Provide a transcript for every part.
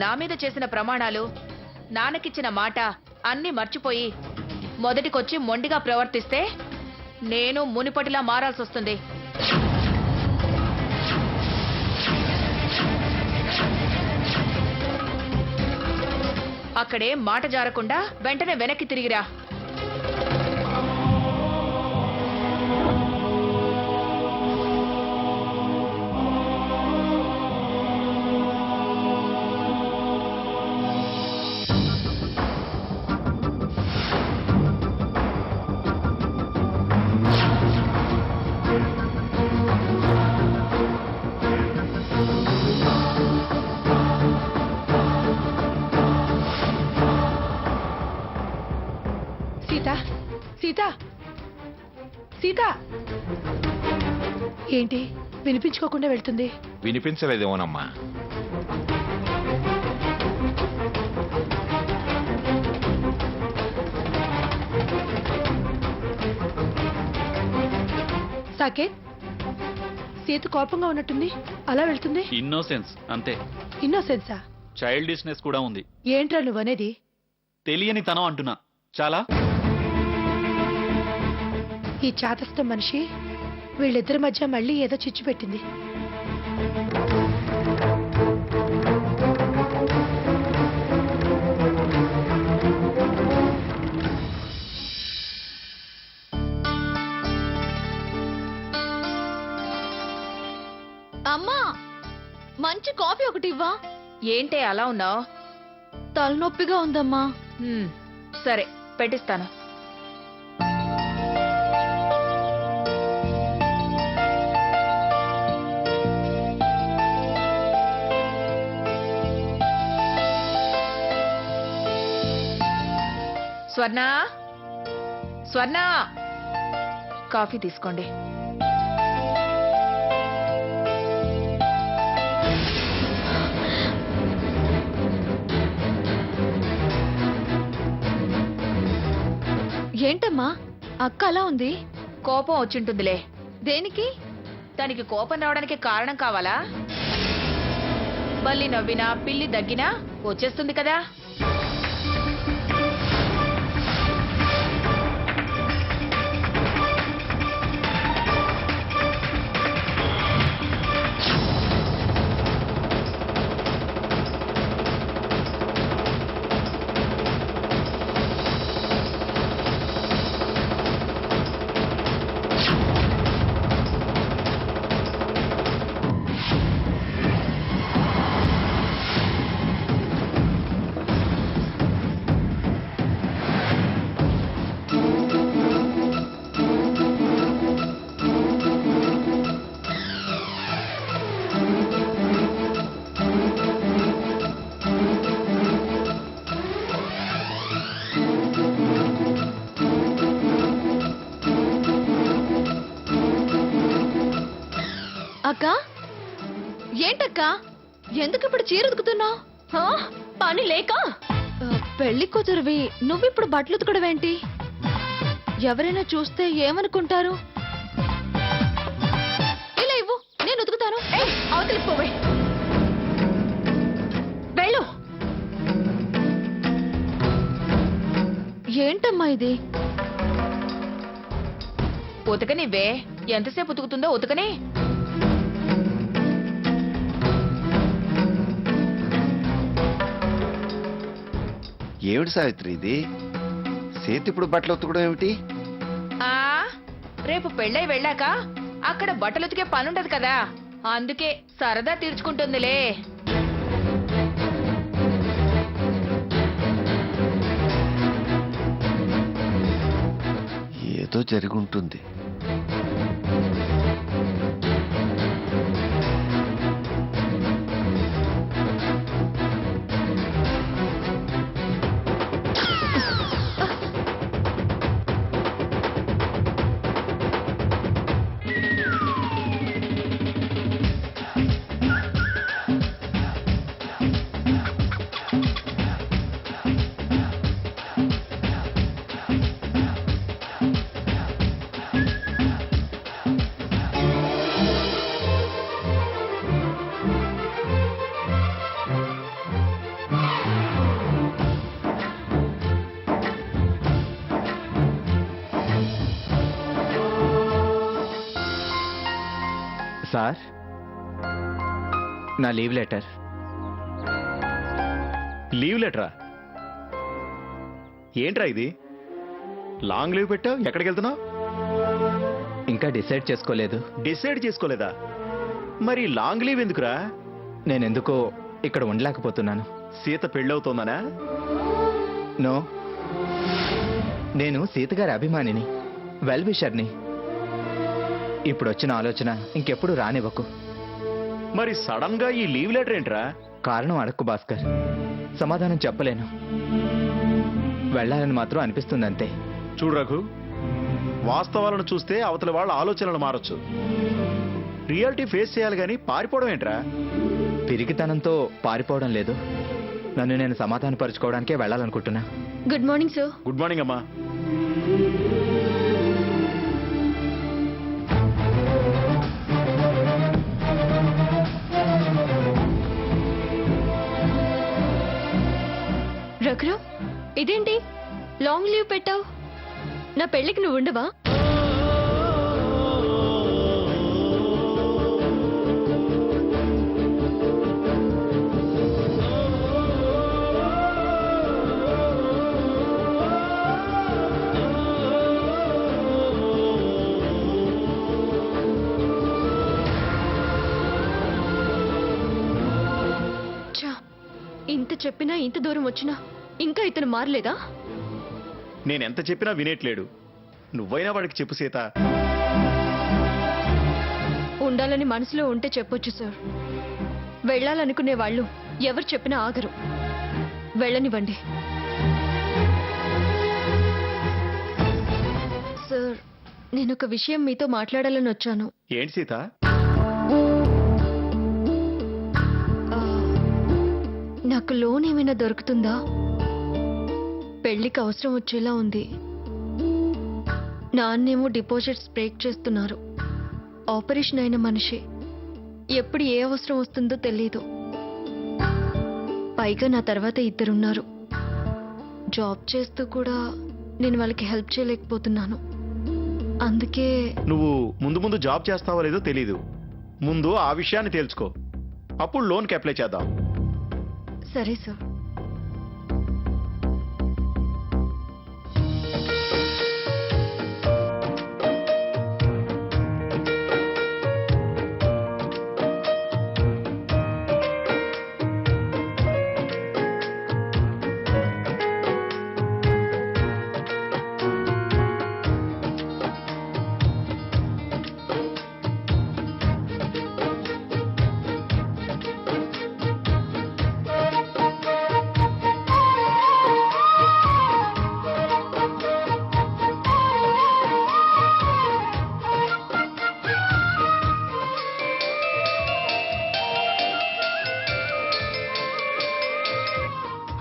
నా మీద చేసిన ప్రమాణాలు, నాన్నకిచ్చిన మాట అన్నీ మర్చిపోయి మొదటికొచ్చి మొండిగా ప్రవర్తిస్తే నేను మునిపటిలా మారాల్సొస్తుంది. అక్కడే మాట జారకుండా వెంటనే వెనక్కి తిరిగిరా. సీత, సీత, ఏంటి వినిపించుకోకుండా వెళ్తుంది? వినిపించలేదేమోనమ్మా. సాకేత్, సీత కోపంగా ఉన్నట్టుంది, అలా వెళ్తుంది. ఇన్నోసెన్స్ అంతే. ఇన్నోసెన్సా? చైల్డిష్నెస్ కూడా ఉంది. ఏంట్రా నువ్వనేది? తెలియని తనం అంటున్నా. చాలా ఈ చాతస్థ మనిషి వీళ్ళిద్దరి మధ్య మళ్ళీ ఏదో చిచ్చు పెట్టింది. అమ్మా, మంచి కాఫీ ఒకటి ఇవ్వా. ఏంటే అలా ఉన్నావు? తలనొప్పిగా ఉందమ్మా. సరే పెట్టిస్తాను. స్వర్ణ, స్వర్ణ, కాఫీ తీసుకోండి. ఏంటమ్మా అక్క అలా ఉంది? కోపం వచ్చింటుందిలే. దేనికి? దానికి కోపం రావడానికి కారణం కావాలా? బల్లి నవ్వినా పిల్లి దగ్గినా వచ్చేస్తుంది కదా. అక్క, ఏంటక్క ఎందుకు ఇప్పుడు చీర ఉతుకుతున్నావు? పని లేక? పెళ్లి కూతురువి నువ్విప్పుడు బట్టలు ఉతకడమేంటి? ఎవరైనా చూస్తే ఏమనుకుంటారు? ఇలా ఇవ్వు, నేను ఉతుకుతాను. అవతలికి పోవే. వెళ్ళు. ఏంటమ్మా ఇది? ఉతకనివ్వే. ఎంతసేపు ఉతుకుతుందో ఉతకని. ఏమిటి సావిత్రి ఇది? సేతి ఇప్పుడు బట్టలు ఉతకడం ఏమిటి? రేపు పెళ్ళై వెళ్ళాక అక్కడ బట్టలు ఉతికే పనుండదు కదా, అందుకే సరదా తీర్చుకుంటుందిలే. ఏదో జరిగి ఉంటుంది. సార్, నా లీవ్ లెటర్. లీవ్ లెటరా? ఏంట్రా ఇది? లాంగ్ లీవ్ పెట్టావు, ఎక్కడికి వెళ్తున్నావు? ఇంకా డిసైడ్ చేసుకోలేదు. డిసైడ్ చేసుకోలేదా? మరి లాంగ్ లీవ్ ఎందుకురా? నేనెందుకో ఇక్కడ ఉండలేకపోతున్నాను. సీత పెళ్ళవుతోందనా? నో, నేను సీత గారి అభిమానిని, వెల్ విషర్ని. ఇప్పుడు వచ్చిన ఆలోచన ఇంకెప్పుడు రానివ్వకు. మరి సడన్ గా ఈ లీవ్ లెటర్ ఏంట్రా? కారణం అడక్కు భాస్కర్, సమాధానం చెప్పలేను. వెళ్ళాలని మాత్రం అనిపిస్తుంది అంతే. చూడు రఘు, వాస్తవాలను చూస్తే అవతల వాళ్ళ ఆలోచనలు మారొచ్చు. రియాలిటీ ఫేస్ చేయాలి కానీ పారిపోవడం ఏంట్రా? పిరికితనంతో పారిపోవడం లేదు. నన్ను నేను సమాధానపరుచుకోవడానికే వెళ్ళాలనుకుంటున్నా. Good morning sir. Good morning అమ్మా. రఘురామ్, ఇదేంటి లాంగ్ లీవ్ పెట్టావు? నా పెళ్ళికి నువ్వు ఉండవా? ఛా, ఇంత చెప్పినా ఇంత దూరం వచ్చినా ఇంకా ఇతను మారలేదా? నేనెంత చెప్పినా వినేట్లేడు. నువ్వైనా వాడికి చెప్పు సీత. ఉండాలని మనసులో ఉంటే చెప్పొచ్చు సార్. వెళ్ళాలనుకునే వాళ్ళు ఎవరు చెప్పినా ఆగరు. వెళ్ళనివ్వండి సార్. నేను ఒక విషయం మీతో మాట్లాడాలని వచ్చాను. ఏంటి సీత? నాకు లోన్ ఏమైనా దొరుకుతుందా? పెళ్లికి అవసరం వచ్చేలా ఉంది. నాన్నేమో డిపాజిట్స్ బ్రేక్ చేస్తున్నారు. ఆపరేషన్ అయిన మనిషి, ఎప్పుడు ఏ అవసరం వస్తుందో తెలీదు. పైగా నా తర్వాత ఇద్దరున్నారు. జాబ్ చేస్తూ కూడా నేను వాళ్ళకి హెల్ప్ చేయలేకపోతున్నాను. అందుకే నువ్వు ముందు ముందు జాబ్ చేస్తావో లేదో తెలీదు. ముందు ఆ విషయాన్ని తేల్చుకో, అప్పుడు లోన్కి అప్లై చేద్దాం. సరే సార్.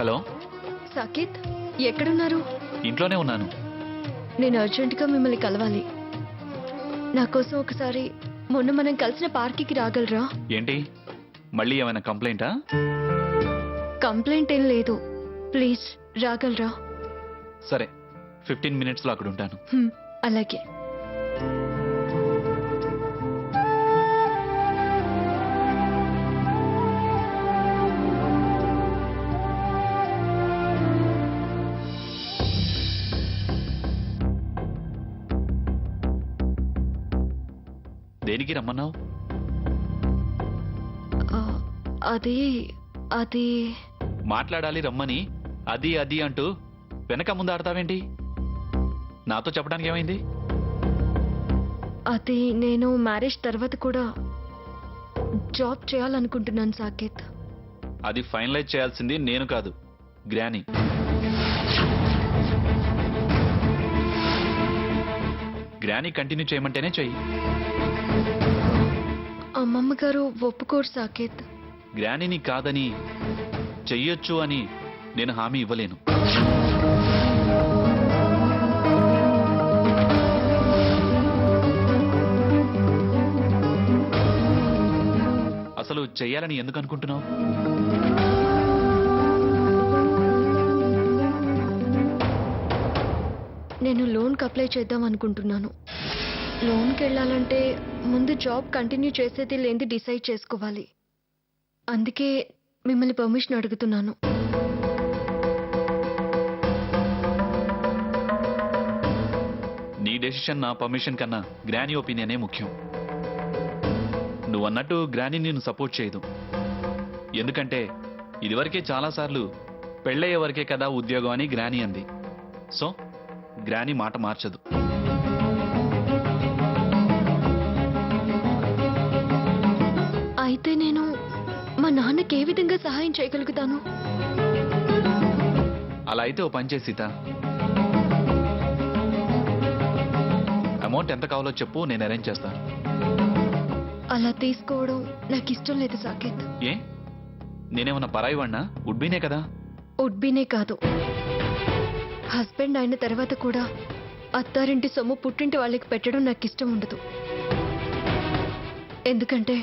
హలో, సాకేత్, ఎక్కడున్నారు? ఇంట్లోనే ఉన్నాను. నేను అర్జెంటుగా మిమ్మల్ని కలవాలి. నా కోసం ఒకసారి మొన్న మనం కలిసిన పార్క్కి రాగలరా? ఏంటి, మళ్ళీ ఏమైనా కంప్లైంటా? కంప్లైంట్ ఏం లేదు, ప్లీజ్ రాగలరా? సరే, 15 మినిట్స్లో అక్కడ ఉంటాను. అలాగే. దేనికి రమ్మన్నావు? అది అది మాట్లాడాలి రమ్మని అది అది అంటూ వెనక ముందు ఆడతావేంటి? నాతో చెప్పడానికి ఏమైంది? అది నేను మ్యారేజ్ తర్వాత కూడా జాబ్ చేయాలనుకుంటున్నాను సాకేత్. అది ఫైనలైజ్ చేయాల్సింది నేను కాదు, గ్రానీ. గ్రానీ కంటిన్యూ చేయమంటేనే చెయ్యి. అమ్మమ్మ గారు ఒప్పుకోరు సాకేత్. గ్రానీని కాదని, చెయ్యొచ్చు అని నేను హామీ ఇవ్వలేను. అసలు చెయ్యాలని ఎందుకు అనుకుంటున్నావు? నేను లోన్కి అప్లై చేద్దాం అనుకుంటున్నాను. లోన్కి వెళ్ళాలంటే ముందు జాబ్ కంటిన్యూ చేసేది లేనిది డిసైడ్ చేసుకోవాలి. అందుకే మిమ్మల్ని పర్మిషన్ అడుగుతున్నాను. నీ డెసిషన్ నా పర్మిషన్ కన్నా గ్రానీ ఒపీనియనే ముఖ్యం. నువ్వు అన్నట్టు గ్రానీ నిన్ను సపోర్ట్ చేయదు. ఎందుకంటే ఇదివరకే చాలాసార్లు పెళ్ళయ్యే వరకే కదా ఉద్యోగం అని గ్రానీ అంది. సో గ్రానీ మాట మార్చదు. అయితే నేను మా నాన్నకి ఏ విధంగా సహాయం చేయగలుగుతాను? అలా అయితే ఓ పని చేసి సీత, అమౌంట్ ఎంత కావాలో చెప్పు, నేను అరేంజ్ చేస్తాను. అలా తీసుకోవడం నాకు ఇష్టం లేదు సాకేత్. ఏ నేనేమన్నా పరాయి వాడినా? ఉడ్బీనే కదా. ఉడ్బీనే కాదు, హస్బెండ్ అయిన తర్వాత కూడా అత్తారింటి సొమ్ము పుట్టింటి వాళ్ళకి పెట్టడం నాకు ఇష్టం ఉండదు. ఎందుకంటే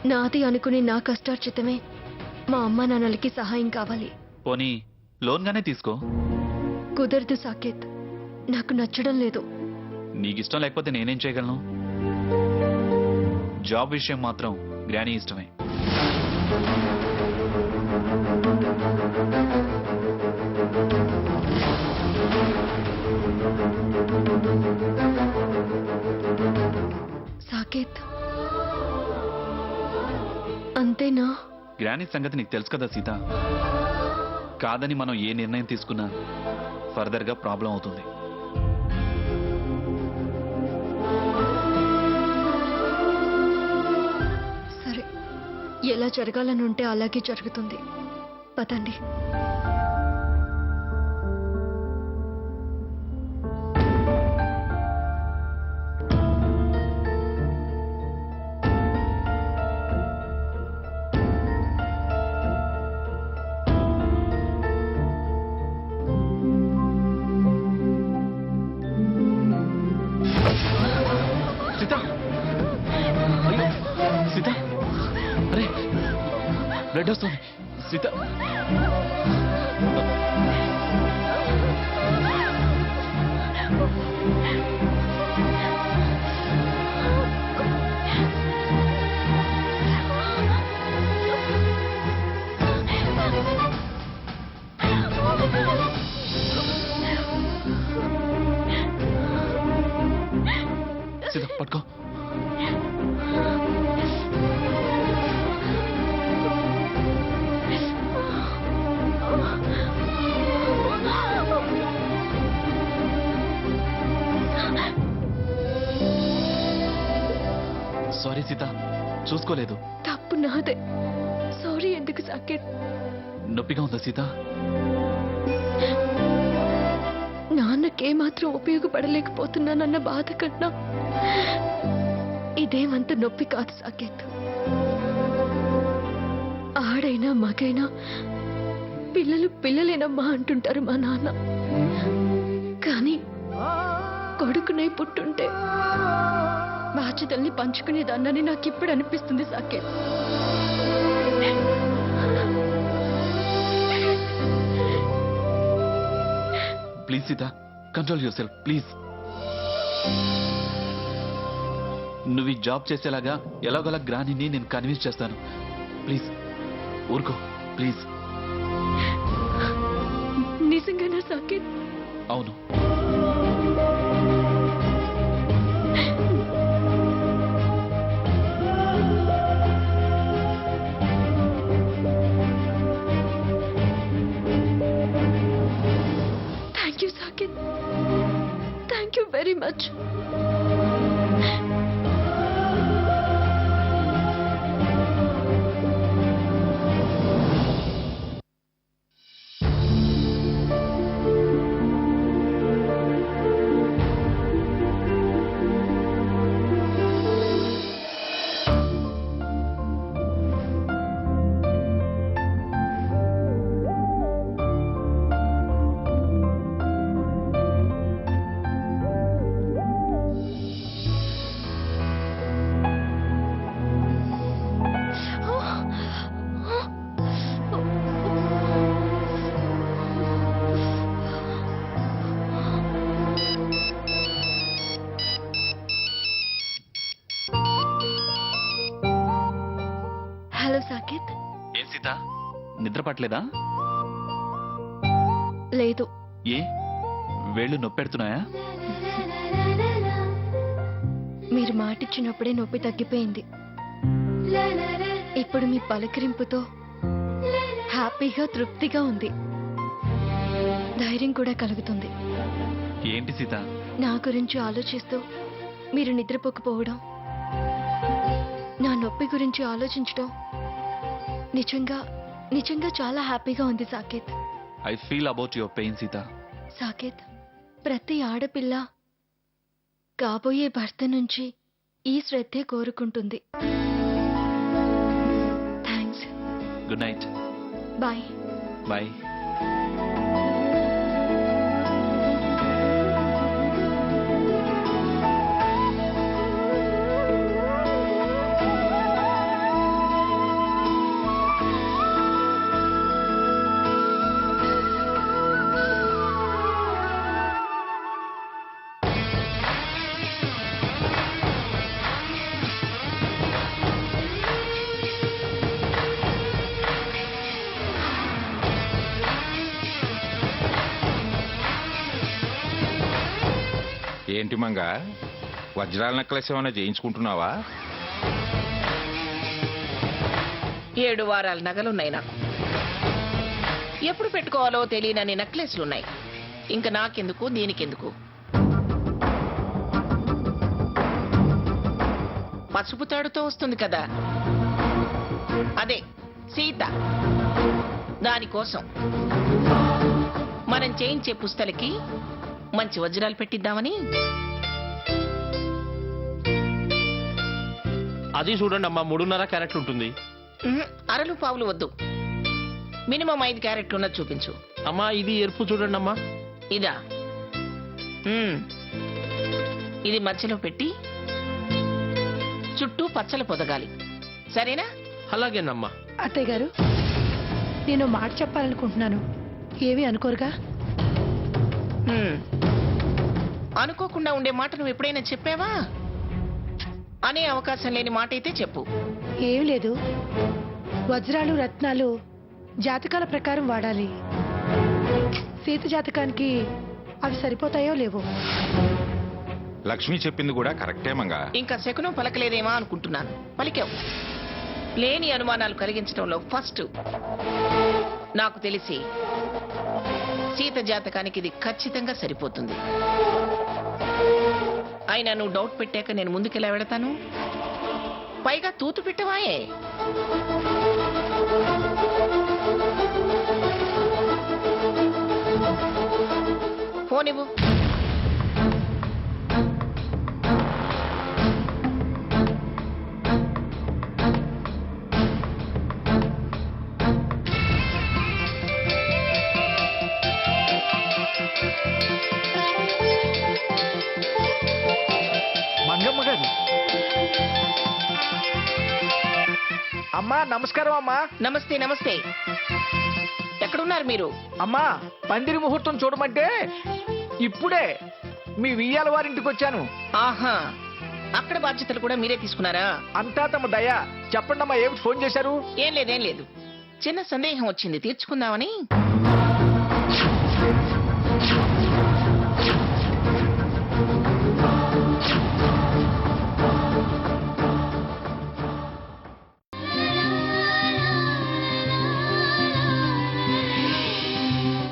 నాది అనుకుని నా కష్టార్జితమే మా అమ్మా నాన్నలకి సహాయం కావాలి. పోనీ లోన్గానే తీసుకో. కుదరదు సాకేత్, నాకు నచ్చడం లేదు. నీకిష్టం లేకపోతే నేనేం చేయగలను? జాబ్ విషయం మాత్రం గ్రానీ ఇష్టమే. సాకేత్, అంతేనా? గ్రానీ సంగతి నీకు తెలుసు కదా సీత. కాదని మనం ఏ నిర్ణయం తీసుకున్నా ఫర్దర్గా ప్రాబ్లం అవుతుంది. సరే, ఎలా జరగాలని ఉంటే అలాగే జరుగుతుంది. పదండి. సీత, అయ్యో, సీత, అరే బ్లడ్ వస్తుంది. సీత, సీత పట్టుకో. సారీ సీత, చూసుకోలేదు. తప్పు నాదే. సారీ ఎందుకు సాకేత్? నొప్పిగా ఉందా సీత? నాన్నకేమాత్రం ఉపయోగపడలేకపోతున్నానన్న బాధ కన్నా ఇదేమంత నొప్పి కాదు సాకేత్. ఆడైనా మగైనా పిల్లలు పిల్లలేనమ్మా అంటుంటారు మా నాన్న. కానీ కొడుకునే పుట్టుంటే బాధ్యతల్ని పంచుకునేదాన్నని నాకు ఇప్పుడు అనిపిస్తుంది Saket. Please Sita, control yourself please. నువ్వు ఈ జాబ్ చేసేలాగా ఎలాగోలా గ్రానీని నేను కన్విన్స్ చేస్తాను. ప్లీజ్ ఊరుకో ప్లీజ్. నిజంగానా సాకేత్? అవును. Thank you Saket, thank you very much. Saket? ఏం సీత, నిద్ర పట్టలేదా? లేదు. ఏ వేళ్ళు నొప్పెడుతున్నాయా? మీరు మాటిచ్చినప్పుడే నొప్పి తగ్గిపోయింది. ఇప్పుడు మీ పలకరింపుతో హ్యాపీగా తృప్తిగా ఉంది. ధైర్యం కూడా కలుగుతుంది. ఏంటి సీత? నా గురించి ఆలోచిస్తూ మీరు నిద్రపోకపోవడం, నా నొప్పి గురించి ఆలోచించడం నిజంగా నిజంగా చాలా హ్యాపీగా ఉంది Saket. I feel about your pain Sita. Saket, ప్రతి ఆడపిల్ల కాబోయే భర్త నుంచి ఈ శ్రద్ధే కోరుకుంటుంది. Thanks. Good night. Bye. Bye. ఏంటి మంగ, వజ్రాల నెక్లెస్ ఏమైనా చేయించుకుంటున్నావా? 7 వారాల నగలున్నాయి నాకు. ఎప్పుడు పెట్టుకోవాలో తెలియనని నెక్లెస్లున్నాయి. ఇంకా నాకెందుకు, దీనికెందుకు? పసుపు తాడుతో వస్తుంది కదా, అదే సీత. దానికోసం మనం చేయించే పుస్తలకి మంచి వజ్రాలు పెట్టిద్దామని. అది చూడండి అమ్మా, 3.5 క్యారెట్లు ఉంటుంది. అరలు పావులు వద్దు, మినిమం 5 క్యారెట్లు ఉన్నది చూపించు. అమ్మా ఇది ఎరుపు చూడండి అమ్మా. ఇదా? ఇది మధ్యలో పెట్టి చుట్టూ పచ్చలు పొదగాలి, సరేనా? అలాగేనమ్మా. అత్తయ్య గారు, నేను మాట చెప్పాలనుకుంటున్నాను, ఏమీ అనుకోరుగా? అనుకోకుండా ఉండే మాట నువ్వు ఎప్పుడైనా చెప్పావా? అనే అవకాశం లేని మాట అయితే చెప్పు. ఏం లేదు, వజ్రాలు రత్నాలు జాతకాల ప్రకారం వాడాలి. సీత జాతకానికి అవి సరిపోతాయో లేవో. లక్ష్మి చెప్పింది కూడా కరెక్టే మంగ. ఇంకా శకునం పలకలేదేమా అనుకుంటున్నాను. పలికావు. లేని అనుమానాలు కలిగించడంలో ఫస్ట్ నాకు తెలిసి సీత జాతకానికి ఇది ఖచ్చితంగా సరిపోతుంది. అయినా నువ్వు డౌట్ పెట్టాక నేను ముందుకెలా వెళతాను? పైగా తూతు పెట్టవాయే. ఫోన్ ఇవ్వు. మంగమ్మ గారు. అమ్మా నమస్కారం. అమ్మా నమస్తే. నమస్తే. ఎక్కడున్నారు మీరు? అమ్మా, పందిరి ముహూర్తం చూడమంటే ఇప్పుడే మీ వియ్యాల వారింటికి వచ్చాను. ఆహా, అక్కడ బాధ్యతలు కూడా మీరే తీసుకున్నారా? అంతా తమ దయ. చెప్పండి అమ్మా, ఏమిటి ఫోన్ చేశారు? ఏం లేదు. చిన్న సందేహం వచ్చింది, తీర్చుకుందామని.